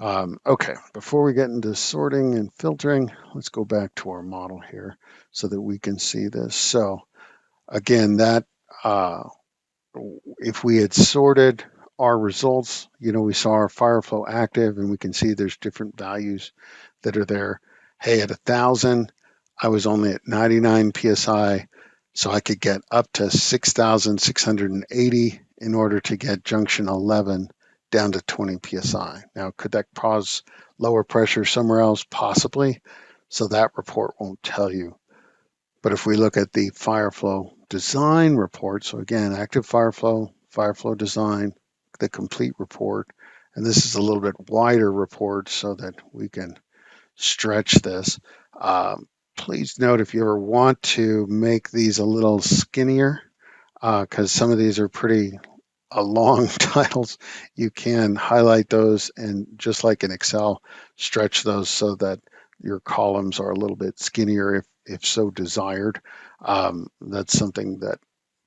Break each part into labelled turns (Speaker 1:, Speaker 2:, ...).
Speaker 1: Okay, before we get into sorting and filtering, let's go back to our model here so that we can see this. So again, that uh, if we had sorted our results, we saw our Fireflow active and we can see there's different values that are there. Hey, at 1,000, I was only at 99 PSI, so I could get up to 6,680 in order to get junction 11 down to 20 PSI. Now, could that cause lower pressure somewhere else? Possibly. So that report won't tell you. But if we look at the Fireflow design report, so again, active Fireflow, Fireflow design, the complete report, and this is a little bit wider report so that we can stretch this. Please note if you ever want to make these a little skinnier, because some of these are pretty long titles, you can highlight those and just like in Excel, stretch those so that your columns are a little bit skinnier if so desired. That's something that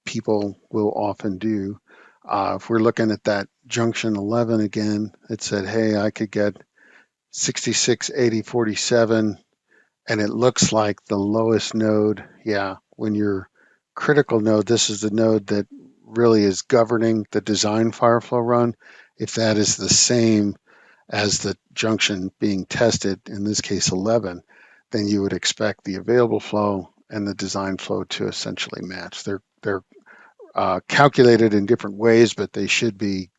Speaker 1: people will often do. If we're looking at that junction 11 again, it said, hey, I could get 66, 80, 47, and it looks like the lowest node. Yeah, when your critical node, this is the node that really is governing the design Fireflow run. If that is the same as the junction being tested, in this case 11, then you would expect the available flow and the design flow to essentially match. They're calculated in different ways, but they should be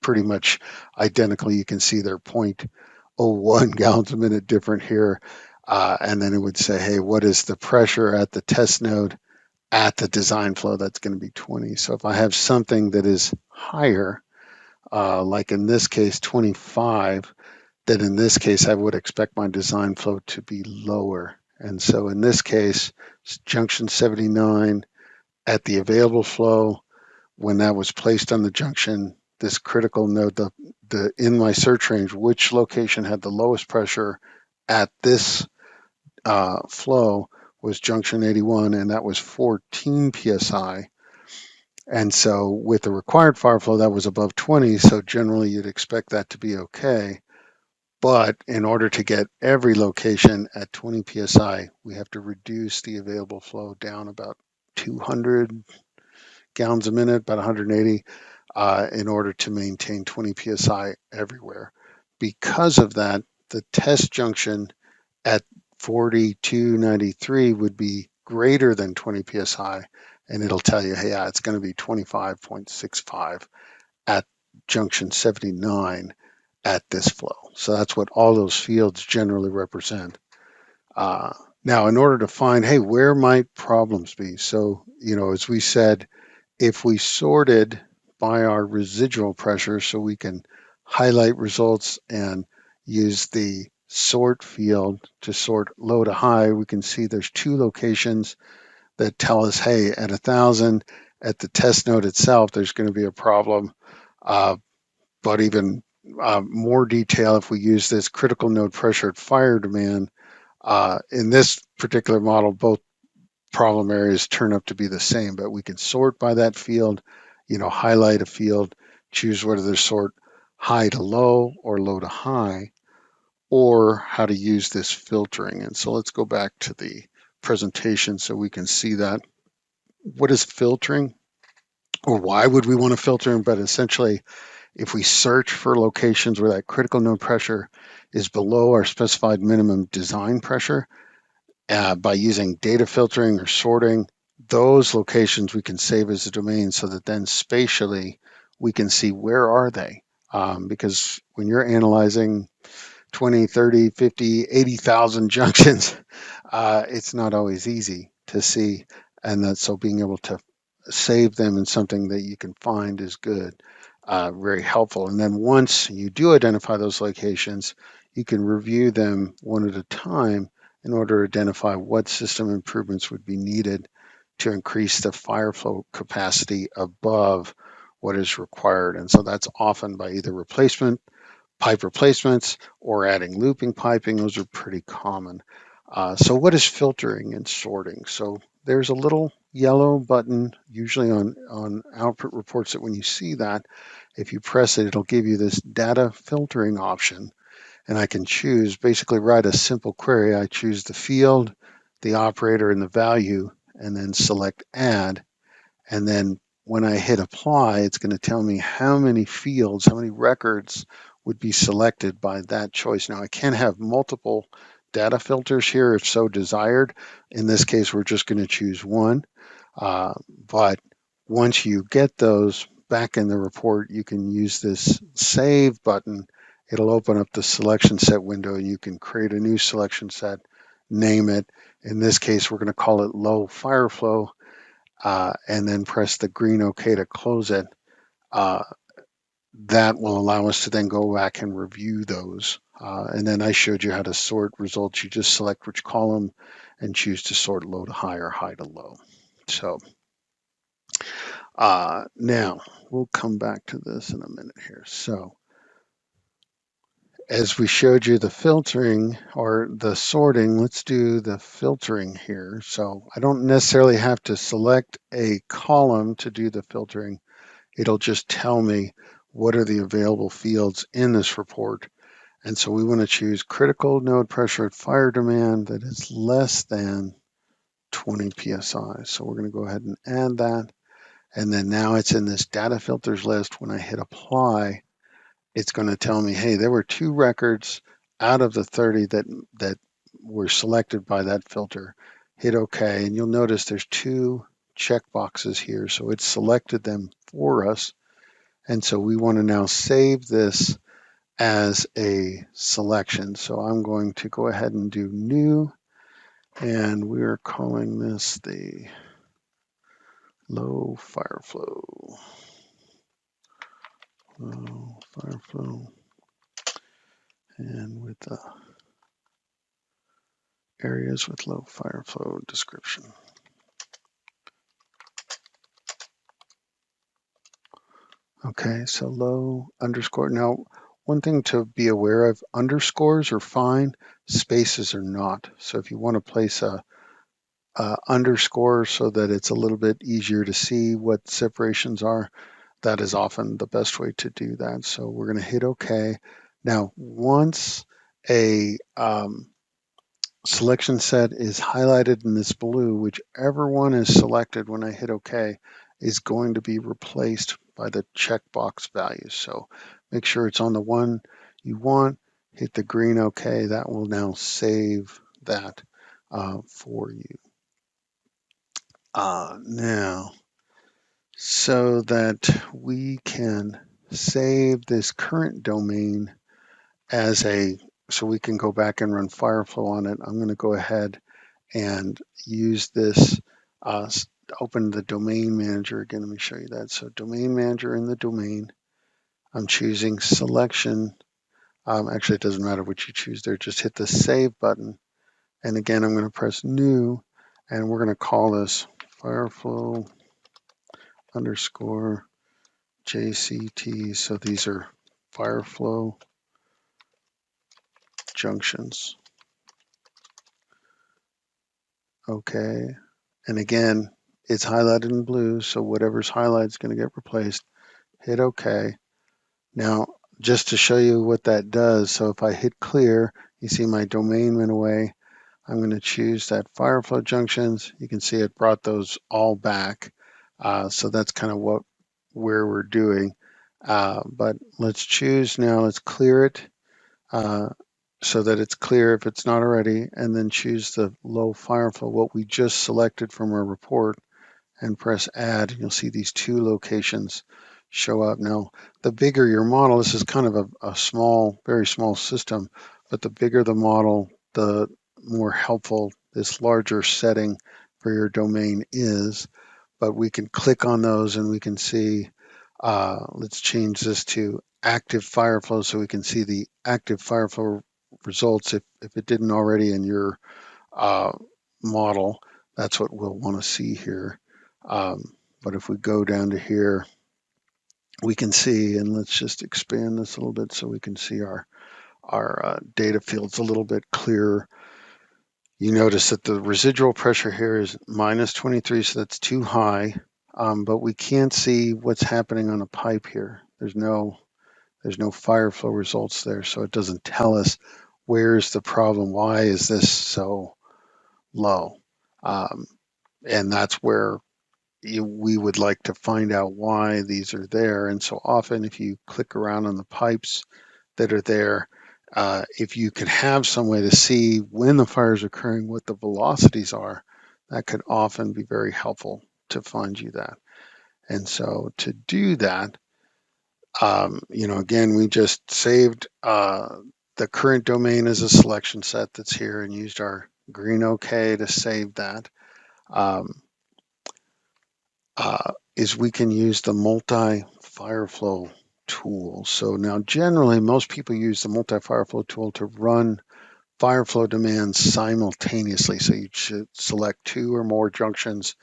Speaker 1: pretty much identical. You can see they're 0.01 gallons a minute different here. And then it would say, hey, what is the pressure at the test node at the design flow? That's going to be 20. So if I have something that is higher, like in this case, 25, then in this case, I would expect my design flow to be lower. And so in this case, junction 79 at the available flow, when that was placed on the junction, this critical node, the in my search range, which location had the lowest pressure at this flow was junction 81, and that was 14 psi. And so with the required fire flow, that was above 20. So generally, you'd expect that to be okay. But in order to get every location at 20 psi, we have to reduce the available flow down about 200 gallons a minute, about 180, in order to maintain 20 psi everywhere. Because of that, the test junction at 4293 would be greater than 20 psi, and it'll tell you, hey, yeah, it's going to be 25.65 at junction 79 at this flow. So that's what all those fields generally represent. Now, in order to find, hey, where might problems be? So, as we said, if we sorted by our residual pressure, so we can highlight results and use the sort field to sort low to high, we can see there's two locations that tell us, hey, at 1,000 at the test node itself, there's going to be a problem. But even more detail, if we use this critical node pressure at fire demand, in this particular model, both problem areas turn up to be the same, but we can sort by that field, highlight a field, choose whether to sort high to low or low to high, or how to use this filtering. And so let's go back to the presentation so we can see that. What is filtering, or why would we want to filter? But essentially, if we search for locations where that critical node pressure is below our specified minimum design pressure, by using data filtering or sorting, those locations we can save as a domain so that then spatially we can see where are they. Because when you're analyzing 20, 30, 50, 80,000 junctions, it's not always easy to see. And that, so being able to save them in something that you can find is good, very helpful. And then once you do identify those locations, you can review them one at a time in order to identify what system improvements would be needed to increase the fire flow capacity above what is required. And so that's often by either pipe replacements or adding looping piping. Those are pretty common. So what is filtering and sorting? So there's a little yellow button, usually on output reports, that when you see that, if you press it, it'll give you this data filtering option. And I can choose, basically write a simple query. I choose the field, the operator, and the value, and then select add. And then when I hit apply, it's going to tell me how many fields, how many records would be selected by that choice. Now, I can have multiple data filters here if so desired. In this case, we're just going to choose one. But once you get those back in the report, you can use this save button. It'll open up the selection set window, and you can create a new selection set, name it. In this case, we're going to call it low Fireflow, and then press the green OK to close it. That will allow us to then go back and review those. And then I showed you how to sort results. You just select which column and choose to sort low to high or high to low. So now we'll come back to this in a minute here. So as we showed you the filtering or the sorting, let's do the filtering here. So I don't necessarily have to select a column to do the filtering. It'll just tell me what are the available fields in this report. And so we want to choose critical node pressure at fire demand that is less than 20 psi. So we're going to go ahead and add that. And then now it's in this data filters list. When I hit apply, it's going to tell me, hey, there were 2 records out of the 30 that were selected by that filter. Hit OK, and you'll notice there's 2 check boxes here. So it's selected them for us. And so we want to now save this as a selection. So I'm going to go ahead and do new, and we're calling this the low Fireflow. Low Fireflow, and with the areas with low Fireflow description. Okay, so low underscore. Now, one thing to be aware of, underscores are fine, spaces are not. So if you want to place a underscore so that it's a little bit easier to see what separations are, that is often the best way to do that. So we're going to hit OK. Now, once a selection set is highlighted in this blue, whichever one is selected when I hit OK is going to be replaced by the checkbox values. So make sure it's on the one you want, hit the green OK. That will now save that for you. Now, so that we can save this current domain as so we can go back and run Fireflow on it, I'm going to go ahead and use this, open the domain manager again. Let me show you that. So domain manager in the domain, I'm choosing selection. Actually, it doesn't matter what you choose there. Just hit the save button. And again, I'm going to press new, and we're going to call this Fireflow underscore JCT. So these are Fireflow junctions. Okay. And again, it's highlighted in blue, so whatever's highlighted is going to get replaced. Hit OK. Now, just to show you what that does, so if I hit clear, you see my domain went away. I'm going to choose that Fireflow junctions. You can see it brought those all back. So that's kind of where we're doing. But let's choose now, let's clear it so that it's clear if it's not already, and then choose the low Fireflow, what we just selected from our report, and press add. You'll see these 2 locations show up. Now, the bigger your model, this is kind of a small, very small system, but the bigger the model, the more helpful this larger setting for your domain is. But we can click on those and we can see, let's change this to active Fireflow so we can see the active Fireflow results if it didn't already in your model. That's what we'll want to see here. But if we go down to here, we can see, and let's just expand this a little bit so we can see our data fields a little bit clearer. You notice that the residual pressure here is minus 23, so that's too high, but we can't see what's happening on the pipe here. There's no fire flow results there, so it doesn't tell us where's the problem. Why is this so low? And that's where we would like to find out why these are there. And so often if you click around on the pipes that are there, if you could have some way to see when the fire is occurring, what the velocities are, that could often be very helpful to find you that. And so to do that, again, we just saved the current domain as a selection set that's here and used our green OK to save that. Is we can use the multi-Fireflow tool. So now generally most people use the multi-Fireflow tool to run Fireflow demands simultaneously. So you should select 2 or more junctions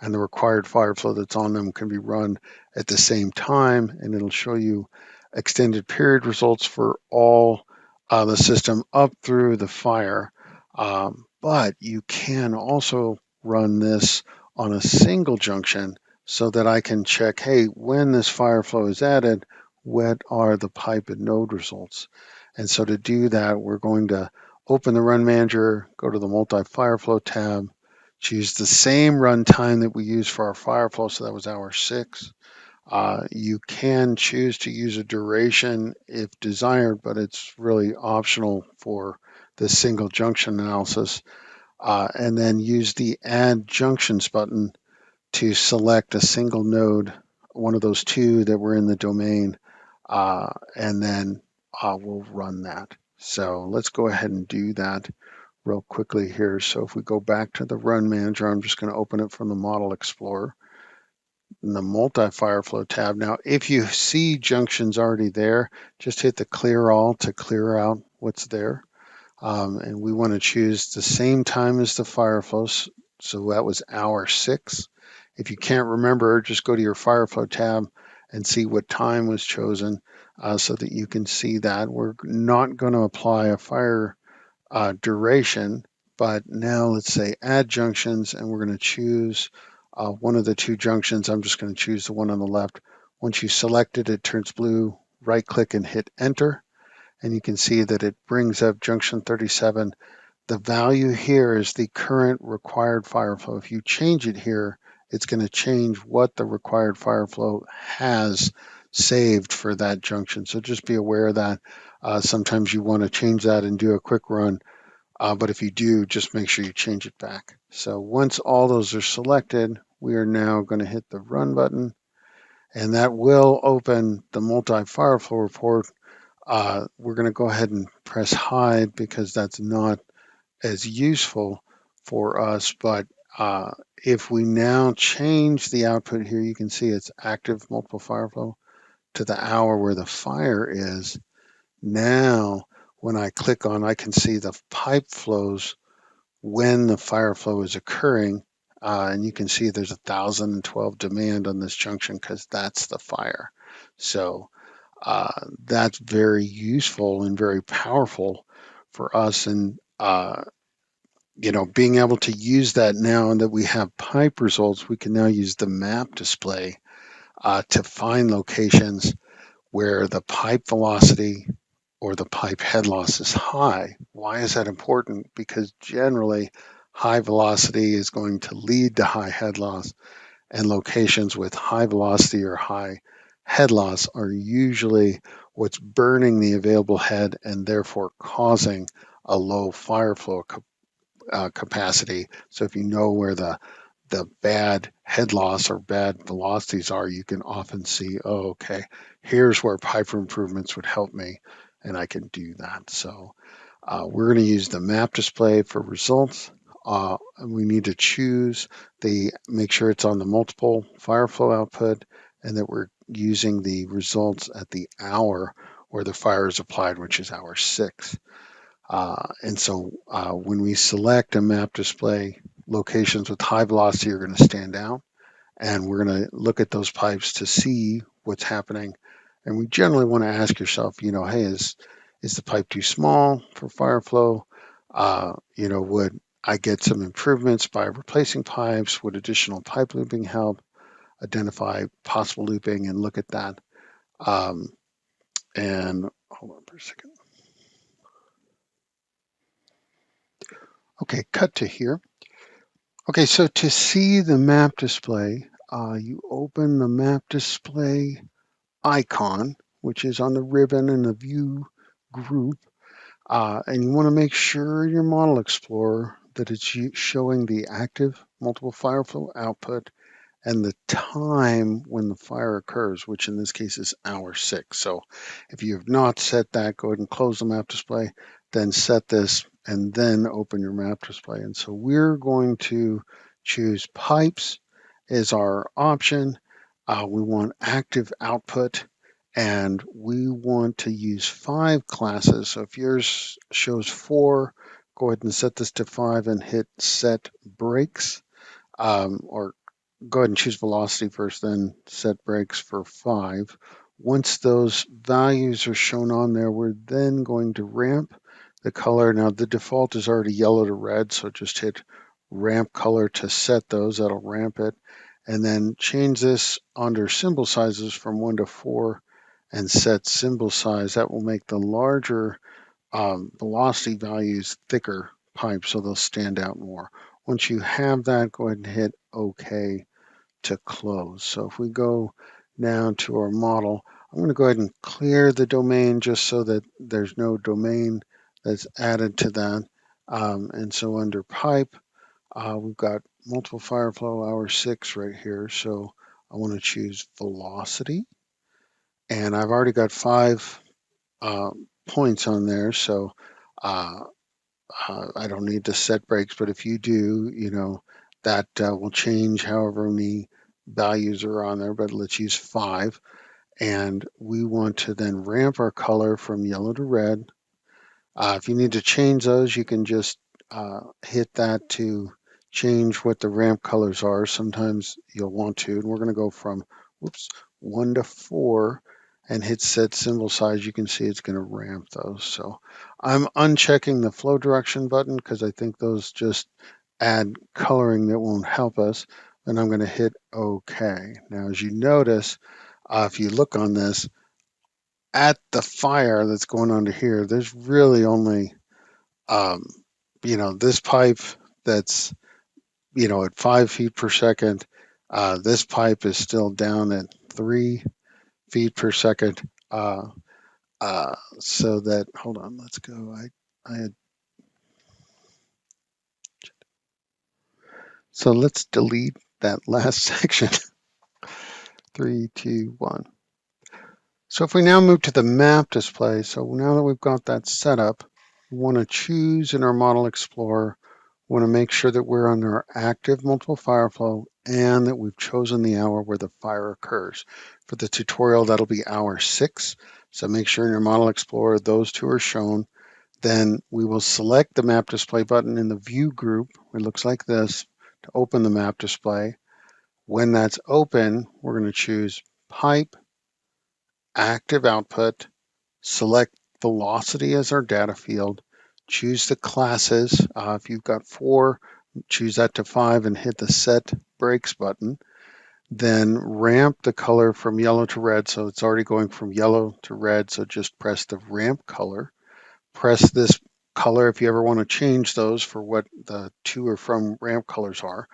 Speaker 1: and the required fire flow that's on them can be run at the same time, and it'll show you extended period results for all the system up through the fire. But you can also run this on a single junction so that I can check, hey, when this fire flow is added, what are the pipe and node results? And so to do that, we're going to open the Run Manager, go to the Multi-Fireflow tab, choose the same runtime that we use for our Fireflow, so that was hour 6. You can choose to use a duration if desired, but it's really optional for the single junction analysis. And then use the Add Junctions button to select a single node, one of those 2 that were in the domain, and then we'll run that. So let's go ahead and do that real quickly here. So if we go back to the Run Manager, I'm just going to open it from the Model Explorer in the Multi-Fireflow tab. Now, if you see junctions already there, just hit the Clear All to clear out what's there. And we want to choose the same time as the Fireflow. So that was hour 6. If you can't remember, just go to your Fireflow tab and see what time was chosen so that you can see that. We're not going to apply a fire duration, but now let's say add junctions, and we're going to choose one of the 2 junctions. I'm just going to choose the one on the left. Once you select it, it turns blue. Right click and hit enter, and you can see that it brings up junction 37. The value here is the current required fire flow. If you change it here, it's going to change what the required fire flow has saved for that junction. So just be aware of that. Sometimes you want to change that and do a quick run. But if you do, just make sure you change it back. So once all those are selected, we are now going to hit the Run button, and that will open the multi-Fireflow report. We're going to go ahead and press Hide because that's not as useful for us. But if we now change the output here, you can see it's active multiple Fireflow to the hour where the fire is. Now, when I click on, I can see the pipe flows when the fire flow is occurring. And you can see there's 1,012 demand on this junction because that's the fire. So that's very useful and very powerful for us. And, being able to use that now that we have pipe results, we can now use the map display to find locations where the pipe velocity or the pipe head loss is high. Why is that important? Because generally high velocity is going to lead to high head loss, and locations with high velocity or high head loss are usually what's burning the available head and therefore causing a low fire flow capacity. So if you know where the bad head loss or bad velocities are, you can often see, oh, okay, here's where pipe improvements would help me, and I can do that. So we're going to use the map display for results. We need to choose make sure it's on the multiple fire flow output, and that we're using the results at the hour where the fire is applied, which is hour 6. And so when we select a map display, locations with high velocity are going to stand out, and we're going to look at those pipes to see what's happening. And we generally want to ask yourself, hey, is the pipe too small for fire flow? Would I get some improvements by replacing pipes. Would additional pipe looping help? Identify possible looping and look at that. And hold on for a second. Okay, cut to here. Okay, so to see the map display, you open the map display icon, which is on the ribbon in the view group, and you want to make sure in your Model Explorer that it's showing the active multiple Fireflow output and the time when the fire occurs, which in this case is hour 6. So if you have not set that, go ahead and close the map display, then set this, and then open your map display. And so we're going to choose pipes as our option. We want active output, and we want to use 5 classes. So if yours shows 4, go ahead and set this to 5 and hit set brakes, or go ahead and choose velocity first, then set brakes for 5. Once those values are shown on there, we're then going to ramp the color. Now the default is already yellow to red, so just hit ramp color to set those. That'll ramp it. And then change this under symbol sizes from 1 to 4 and set symbol size. That will make the larger velocity values thicker pipes, so they'll stand out more. Once you have that, go ahead and hit OK to close. So if we go down to our model, I'm going to go ahead and clear the domain just so that there's no domain that's added to that. And so under pipe, we've got multiple Fireflow hour 6 right here. So I want to choose velocity. And I've already got 5 points on there. So I don't need to set brakes, but if you do, that will change however many values are on there, but let's use 5. And we want to then ramp our color from yellow to red. If you need to change those, you can just hit that to change what the ramp colors are. Sometimes you'll want to, and we're going to go from 1 to 4 and hit set symbol size. You can see it's going to ramp those. So I'm unchecking the flow direction button because I think those just add coloring that won't help us. And I'm going to hit OK. Now, as you notice, if you look on this, at the fire that's going on to here, there's really only, this pipe that's, at 5 feet per second. This pipe is still down at 3 feet per second. So that, hold on, let's go. So let's delete that last section. 3, 2, 1. So if we now move to the map display, so now that we've got that set up, we want to choose in our Model Explorer, we want to make sure that we're on our active multiple Fireflow and that we've chosen the hour where the fire occurs. For the tutorial, that'll be hour 6. So make sure in your Model Explorer, those 2 are shown. Then we will select the map display button in the view group. It looks like this to open the map display. When that's open, we're going to choose pipe, active output, select velocity as our data field, choose the classes. If you've got 4, choose that to 5 and hit the set brakes button. Then ramp the color from yellow to red. So it's already going from yellow to red. So just press the ramp color. Press this color if you ever want to change those for what the to or from ramp colors are.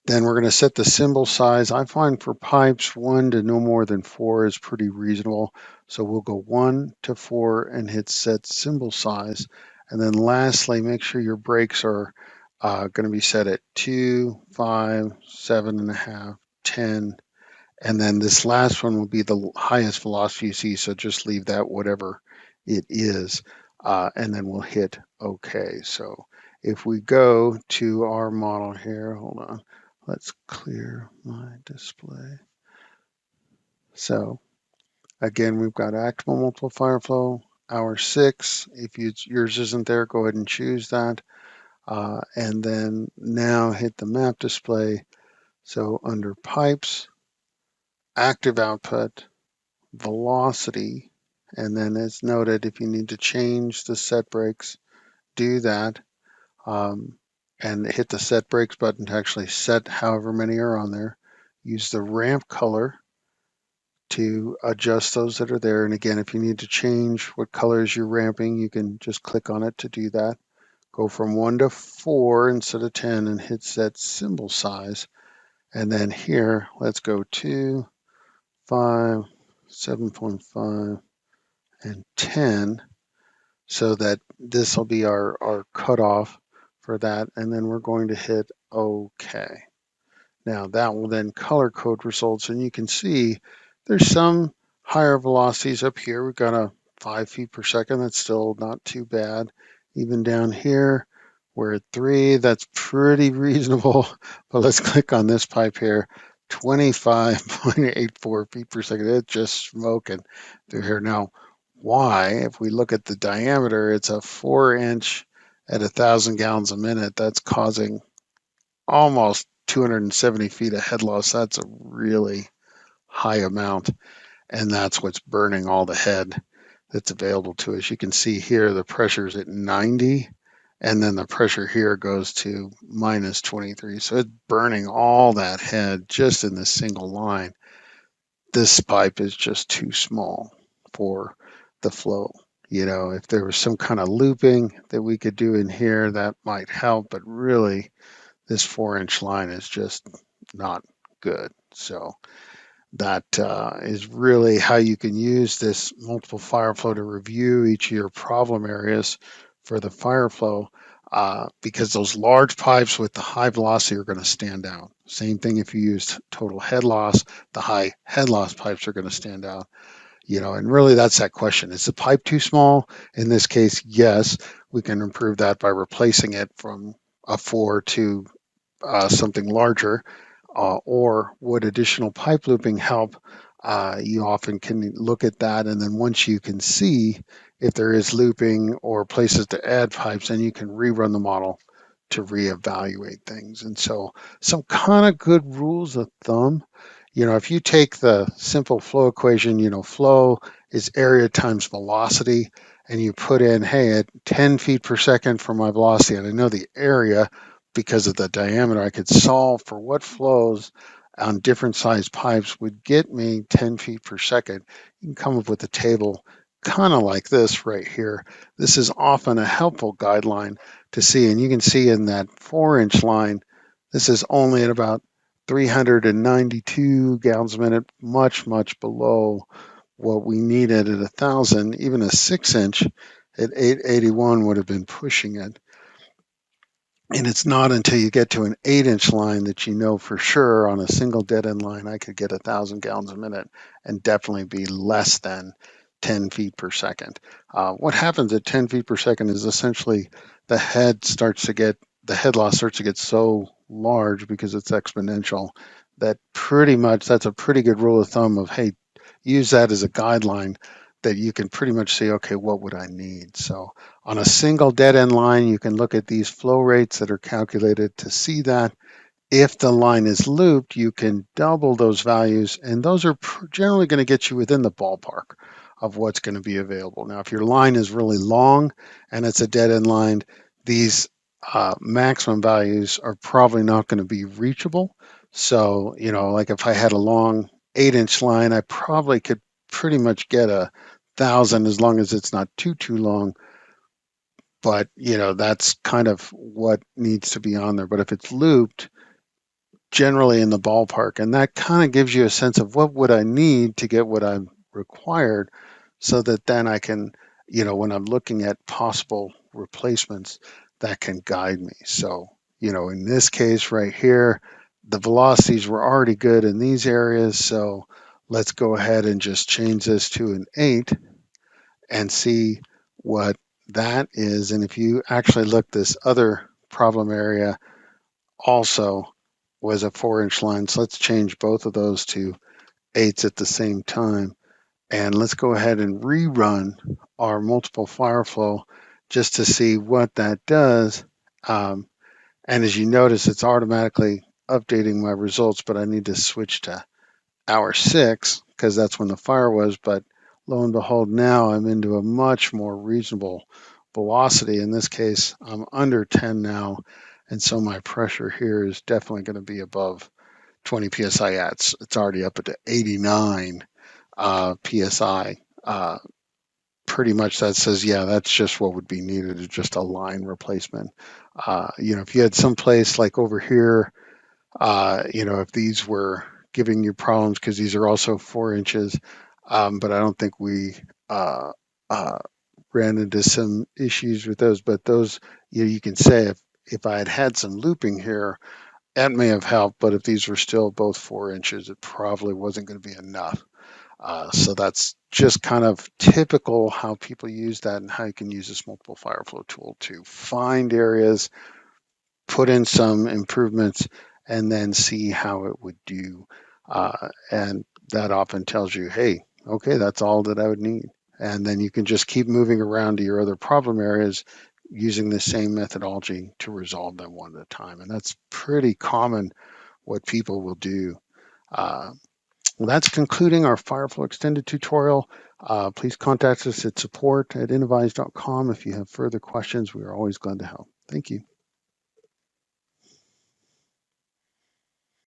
Speaker 1: Then we're going to set the symbol size. I find for pipes 1 to no more than 4 is pretty reasonable. So we'll go 1 to 4 and hit set symbol size. And then lastly, make sure your brakes are going to be set at 2, 5, 7.5, 10. And then this last one will be the highest velocity you see. So just leave that whatever it is. And then we'll hit OK. So if we go to our model here, hold on. Let's clear my display. So again, we've got active multiple Fireflow, hour 6. If yours isn't there, go ahead and choose that. And then now hit the map display. So under pipes, active output, velocity, and then as noted, if you need to change the set brakes, do that. and hit the set breaks button to actually set however many are on there. Use the ramp color to adjust those that are there. And again, if you need to change what colors you're ramping, you can just click on it to do that. Go from 1 to 4 instead of 10 and hit set symbol size. And then here, let's go to 5, 7.5, and 10, so that this will be our cutoff for that. And then we're going to hit OK. Now that will then color code results, and you can see there's some higher velocities up here. We've got a 5 feet per second. That's still not too bad. Even down here, we're at 3. That's pretty reasonable. But let's click on this pipe here. 25.84 feet per second. It's just smoking through here. Now, why? If we look at the diameter, it's a 4-inch at 1,000 gallons a minute. That's causing almost 270 feet of head loss. That's a really high amount, and that's what's burning all the head that's available to us. You can see here the pressure's at 90, and then the pressure here goes to minus 23. So it's burning all that head just in this single line. This pipe is just too small for the flow. You know, if there was some kind of looping that we could do in here, that might help, but really this 4-inch line is just not good. So that is really how you can use this multiple Fireflow to review each of your problem areas for the Fireflow, because those large pipes with the high velocity are going to stand out. Same thing if you use total head loss, the high head loss pipes are going to stand out. You know, and really that's that question. Is the pipe too small? In this case, yes, we can improve that by replacing it from a 4 to something larger, or would additional pipe looping help? You often can look at that, and then once you can see if there is looping or places to add pipes, then you can rerun the model to reevaluate things. And so some kind of good rules of thumb. You know, if you take the simple flow equation, you know, flow is area times velocity, and you put in, hey, at 10 feet per second for my velocity, and I know the area because of the diameter, I could solve for what flows on different size pipes would get me 10 feet per second. You can come up with a table kind of like this right here. This is often a helpful guideline to see, and you can see in that 4-inch line, this is only at about 392 gallons a minute, much, much below what we needed at 1,000. Even a 6-inch at 881 would have been pushing it. And it's not until you get to an 8-inch line that you know for sure on a single dead end line, I could get 1,000 gallons a minute and definitely be less than 10 feet per second. What happens at 10 feet per second is essentially the head loss starts to get so large because it's exponential that pretty much that's a pretty good rule of thumb of, hey, use that as a guideline that you can pretty much say, okay, what would I need? So on a single dead end line, you can look at these flow rates that are calculated to see that. If the line is looped, you can double those values, and those are generally going to get you within the ballpark of what's going to be available. Now, if your line is really long and it's a dead end line, these maximum values are probably not going to be reachable. So, you know, like if I had a long 8-inch line, I probably could pretty much get 1,000 as long as it's not too long. But, you know, that's kind of what needs to be on there. But if it's looped, generally in the ballpark, and that kind of gives you a sense of what would I need to get what I'm required, so that then I can, you know, when I'm looking at possible replacements, that can guide me. So, you know, in this case right here, the velocities were already good in these areas. So let's go ahead and just change this to an 8 and see what that is. And if you actually look, this other problem area also was a 4-inch line. So let's change both of those to 8s at the same time. And let's go ahead and rerun our multiple Fireflow just to see what that does. And as you notice, it's automatically updating my results, but I need to switch to hour 6 because that's when the fire was. But lo and behold, now I'm into a much more reasonable velocity. In this case, I'm under 10 now, And so my pressure here is definitely going to be above 20 psi. Yeah, it's already up at 89 psi. Pretty much that says, yeah, that's just what would be needed, is just a line replacement. If you had some place like over here, if these were giving you problems, because these are also 4 inches, but I don't think we uh, uh, ran into some issues with those. But those, you can say if I had some looping here, that may have helped. But if these were still both 4 inches, it probably wasn't going to be enough. So that's just kind of typical how people use that, and how you can use this multiple Fireflow tool to find areas, put in some improvements, and then see how it would do. And that often tells you, hey, okay, that's all that I would need. And then you can just keep moving around to your other problem areas using the same methodology to resolve them one at a time. And that's pretty common what people will do. Well, that's concluding our Fireflow extended tutorial. Please contact us at support@innovyze.com if you have further questions. We are always glad to help. Thank you.